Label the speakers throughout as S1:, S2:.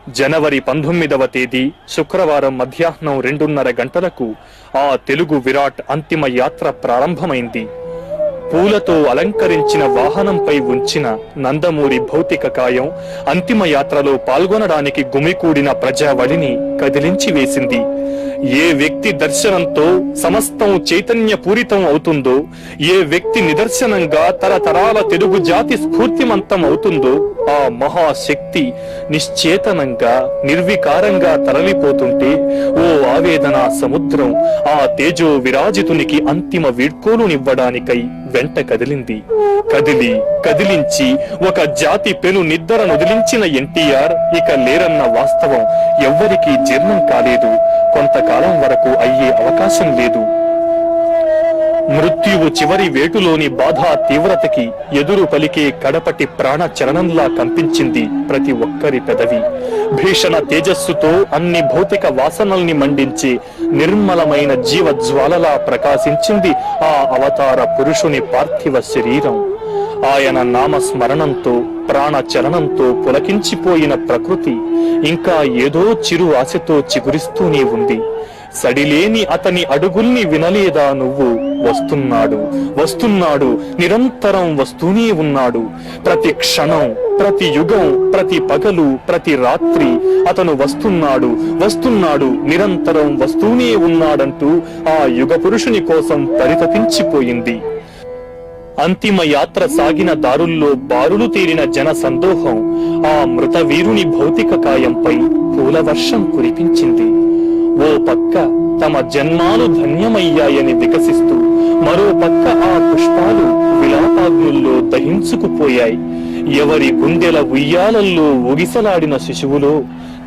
S1: జనవరి 19వ తేదీ శుక్రవారం మధ్యాహ్నం 2:30 గంటలకు ఆ తెలుగు విరాట్ అంతిమ యాత్ర ప్రారంభమైంది. పూలతో అలంకరించిన వాహనంపై ఉంచిన నందమూరి భౌతిక కాయం అంతిమ యాత్రలో పాల్గొనడానికి గుమికూడిన ప్రజావళిని కదిలించి వేసింది. ఏ వ్యక్తి దర్శనంతో సమస్తం చైతన్య పూరితం అవుతుందో, ఏ వ్యక్తి నిదర్శనంగా తరతరాల తెలుగు జాతి స్ఫూర్తిమంతం అవుతుందో ఆ మహాశక్తి నిశ్చేతనంగా నిర్వికారంగా తరలిపోతుంటే ఓ ఆవేదన సముద్రం ఆ తేజో విరాజితునికి అంతిమ వీడ్కోలునివ్వడానికై వెంట కదిలింది. కదిలించి ఒక జాతి పెను నిద్రను వదిలించిన ఎన్టీఆర్ ఇక లేరన్న వాస్తవం ఎవ్వరికీ జీర్ణం కాలేదు. కొంతకాలం వరకు అయ్యే అవకాశం లేదు. మృత్యువు చివరి వేటులోని బాధ తీవ్రతకి ఎదురు పలికే కడపటి ప్రాణ చలనంలా కంపించింది ప్రతి ఒక్కరి పెదవి. భీషణ తేజస్సుతో అన్ని భౌతిక వాసనల్ని మండించి నిర్మలమైన జీవజ్వాలలా ప్రకాశించింది ఆ అవతార పురుషుని పార్థివ శరీరం. ఆయన నామస్మరణంతో ప్రాణ చలనంతో పులకించిపోయిన ప్రకృతి ఇంకా ఏదో చిరు ఆశతో చిగురిస్తూనే ఉంది. సడిలేని అతని అడుగుల్ని వినలేదా నువ్వు? వస్తున్నాడు, నిరంతరం వస్తూనే ఉన్నాడు. ప్రతి క్షణం, ప్రతి యుగం, ప్రతి పగలు, ప్రతి రాత్రి అతను వస్తున్నాడు, నిరంతరం వస్తూనే ఉన్నాడంటూ ఆ యుగ పురుషుని కోసం పరితపించిపోయింది. అంతిమ యాత్ర సాగిన దారుల్లో బారులు తీరిన జన సందోహం ఆ మృత వీరుని భౌతిక కాయంపై పూలవర్షం కురిపించింది. ఓ పక్క తమ జన్మాలు ధన్యమయ్యాయని వికసిస్తూ, మరో పక్క ఆ పుష్పాలు విలాపాగ్నుల్లో దహించుకుపోయాయి. ఎవరి గుండెల ఉయ్యాలల్లో ఊగిసలాడిన శిశువులో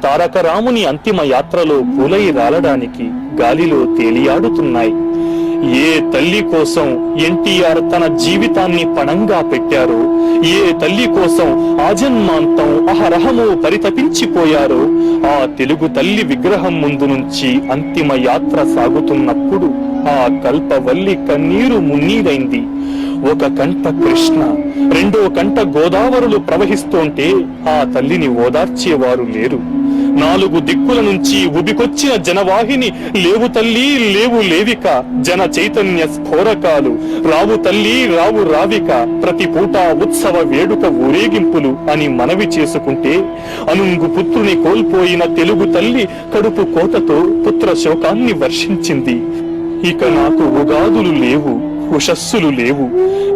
S1: తారకరాముని అంతిమ యాత్రలో పూలై రాలడానికి గాలిలో తేలియాడుతున్నాయి. ఏ తల్లి కోసం ఎన్టీఆర్ తన జీవితాన్ని పణంగా పెట్టారో, ఏ తల్లి కోసం ఆజన్మాంతం అహరహము పరితపించిపోయారో ఆ తెలుగు తల్లి విగ్రహం ముందు నుంచి అంతిమ యాత్ర సాగుతున్నప్పుడు ఆ కల్పవల్లి కన్నీరు మున్నీరైంది. ఒక కంట కృష్ణ, రెండో కంట గోదావరులు ప్రవహిస్తోంటే ఆ తల్లిని ఓదార్చేవారు లేరు. 4 దిక్కుల నుంచి ఉబికొచ్చిన జనవాహిని లేవు తల్లి లేవు లేవిక, జన చైతన్య స్ఫోరకాలు రావు తల్లి రావు రావిక, ప్రతి పూట ఉత్సవ వేడుక ఊరేగింపులు అని మనవి చేసుకుంటే అనుంగు పుత్రుని కోల్పోయిన తెలుగు తల్లి కడుపు కోతతో పుత్ర శోకాన్ని వర్షించింది. ఇక నాకు ఉగాదులు లేవు, ఉషస్సులు లేవు,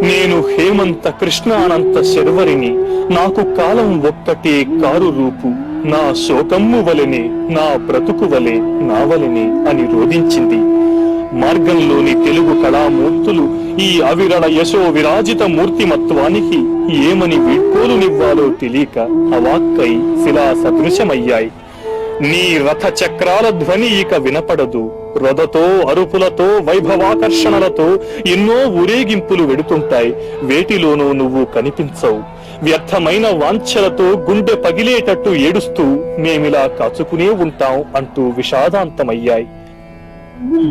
S1: నేను హేమంత కృష్ణానంత శర్వరిని, నాకు కాలం ఒక్కటే కారు రూపు, నా శోకమ్ము వలెనే నా బ్రతుకు వలె నావలెనే అని రోధించింది. మార్గంలోని తెలుగు కళామూర్తులు ఈ అవిరళ యశో విరాజిత మూర్తిమత్వానికి ఏమని వీడ్కోలునివ్వాలో తెలియక అవాక్కై శిలా సదృశమయ్యాయి. నీ రథ చక్రాల ధ్వని ఇక వినపడదు. రొదతో అరుపులతో వైభవాకర్షణలతో ఎన్నో ఊరేగింపులు వెడుతుంటాయి. వేటిలోనూ నువ్వు కనిపించవు. వ్యర్థమైన వాంఛలతో గుండె పగిలేటట్టు ఏడుస్తూ మేమిలా కాచుకునే ఉంటాం అంటూ విషాదాంతమయ్యాయి.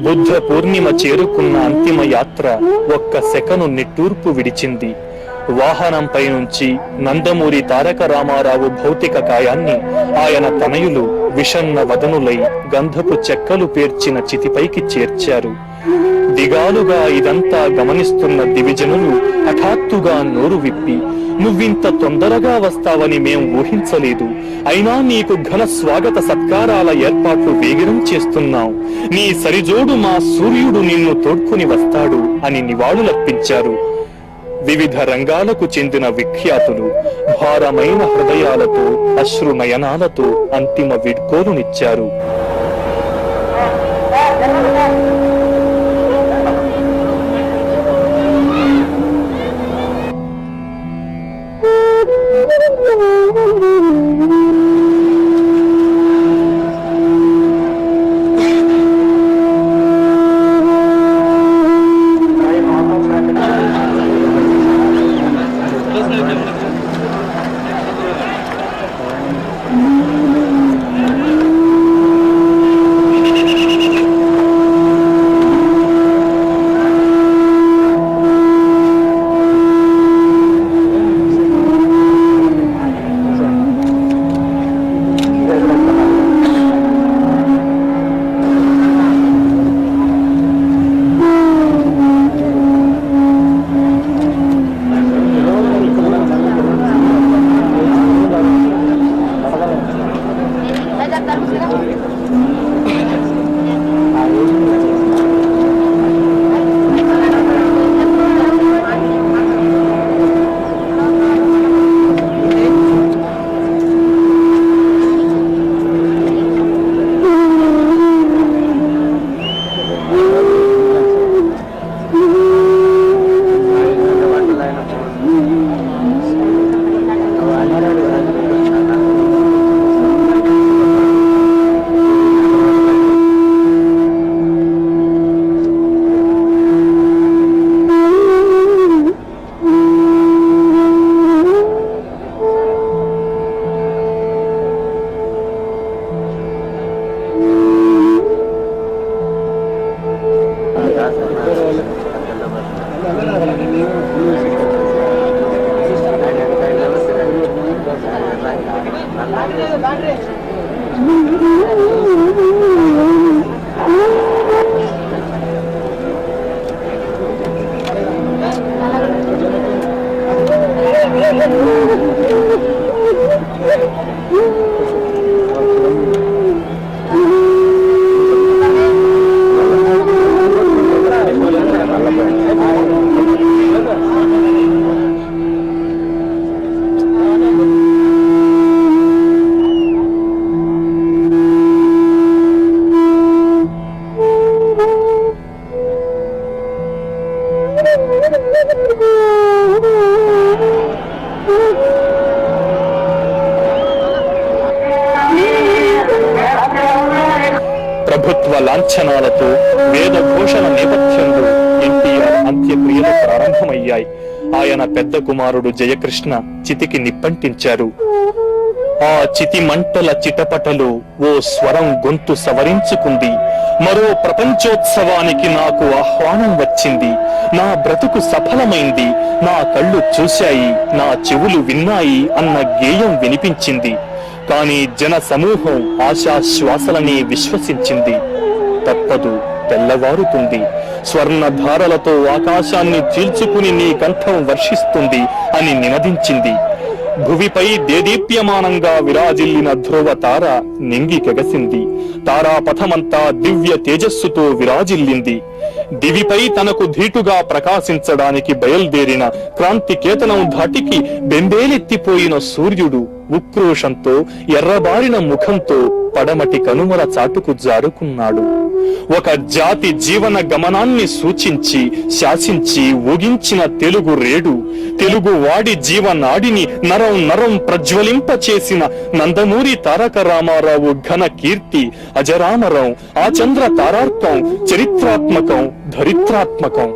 S1: బుద్ధ పూర్ణిమ చేరుకున్న అంతిమ యాత్ర ఒక్క సెకను నిట్టూర్పు విడిచింది. వాహనంపై నుంచి నందమూరి తారక రామారావు భౌతిక కాయాన్ని ఆయన తనయులు విషన్న వదనులై గంధపు చెక్కలు పేర్చిన చితిపైకి చేర్చారు. దిగాలుగా ఇదంతా గమనిస్తున్న దివిజనులు హఠాత్తుగా నోరు విప్పి, నువ్వింత తొందరగా వస్తావని మేం ఊహించలేదు, అయినా నీకు ఘన స్వాగత సత్కారాల ఏర్పాట్లు వేగిరం చేస్తున్నాం, నీ సరిజోడు మా సూర్యుడు నిన్ను తోడ్కొని వస్తాడు అని నివాళులర్పించారు. వివిధ రంగాలకు చెందిన విఖ్యాతులు భారమైన హృదయాలతో అశ్రు నయనాలతో అంతిమ వీడ్కోలునిచ్చారు. ప్రభుత్వ లాంఛనాలతో వేద ఘోషణ నేపథ్యంలో ఎన్టీఆర్ అంత్యక్రియలు ప్రారంభమయ్యాయి. ఆయన పెద్ద కుమారుడు జయకృష్ణ చితికి నిప్పంటించారు. ఆ చితి మంటల చిటపటలో ఓ స్వరం గొంతు సవరించుకుంది. మరో ప్రపంచోత్సవానికి నాకు ఆహ్వానం వచ్చింది. నా బ్రతుకు సఫలమైంది. నా కళ్ళు చూశాయి, నా చెవులు విన్నాయి అన్న గేయం వినిపించింది. కానీ జన సమూహం ఆశాశ్వాసలని విశ్వసించింది. తప్పదు, తెల్లవారుతుంది, స్వర్ణధారలతో ఆకాశాన్ని చీల్చుకుని నీ కంఠం వర్షిస్తుంది అని నినదించింది. భువిపై దేదీప్యమానంగా విరాజిల్లిన ధ్రువ తార నింగి కెగసింది. తారాపథమంతా దివ్య తేజస్సుతో విరాజిల్లింది. దివిపై తనకు ధీటుగా ప్రకాశించడానికి బయల్దేరిన క్రాంతికేతనం ధాటికి బెంబేలెత్తిపోయిన సూర్యుడు ఉక్రోషంతో ఎర్రబారిన ముఖంతో పడమటి కనుమల చాటుకు జారుకున్నాడు. ఒక జాతి జీవన గమనాన్ని సూచించి శాసించి ఊగించిన తెలుగు రేడు, తెలుగు వాడి జీవనాడిని నరం నరం ప్రజ్వలింపచేసిన నందమూరి తారక రామారావు ఘన కీర్తి అజరామరం. ఆ చంద్ర తారార్కం చరిత్రాత్మకం, ధరిత్రాత్మకం.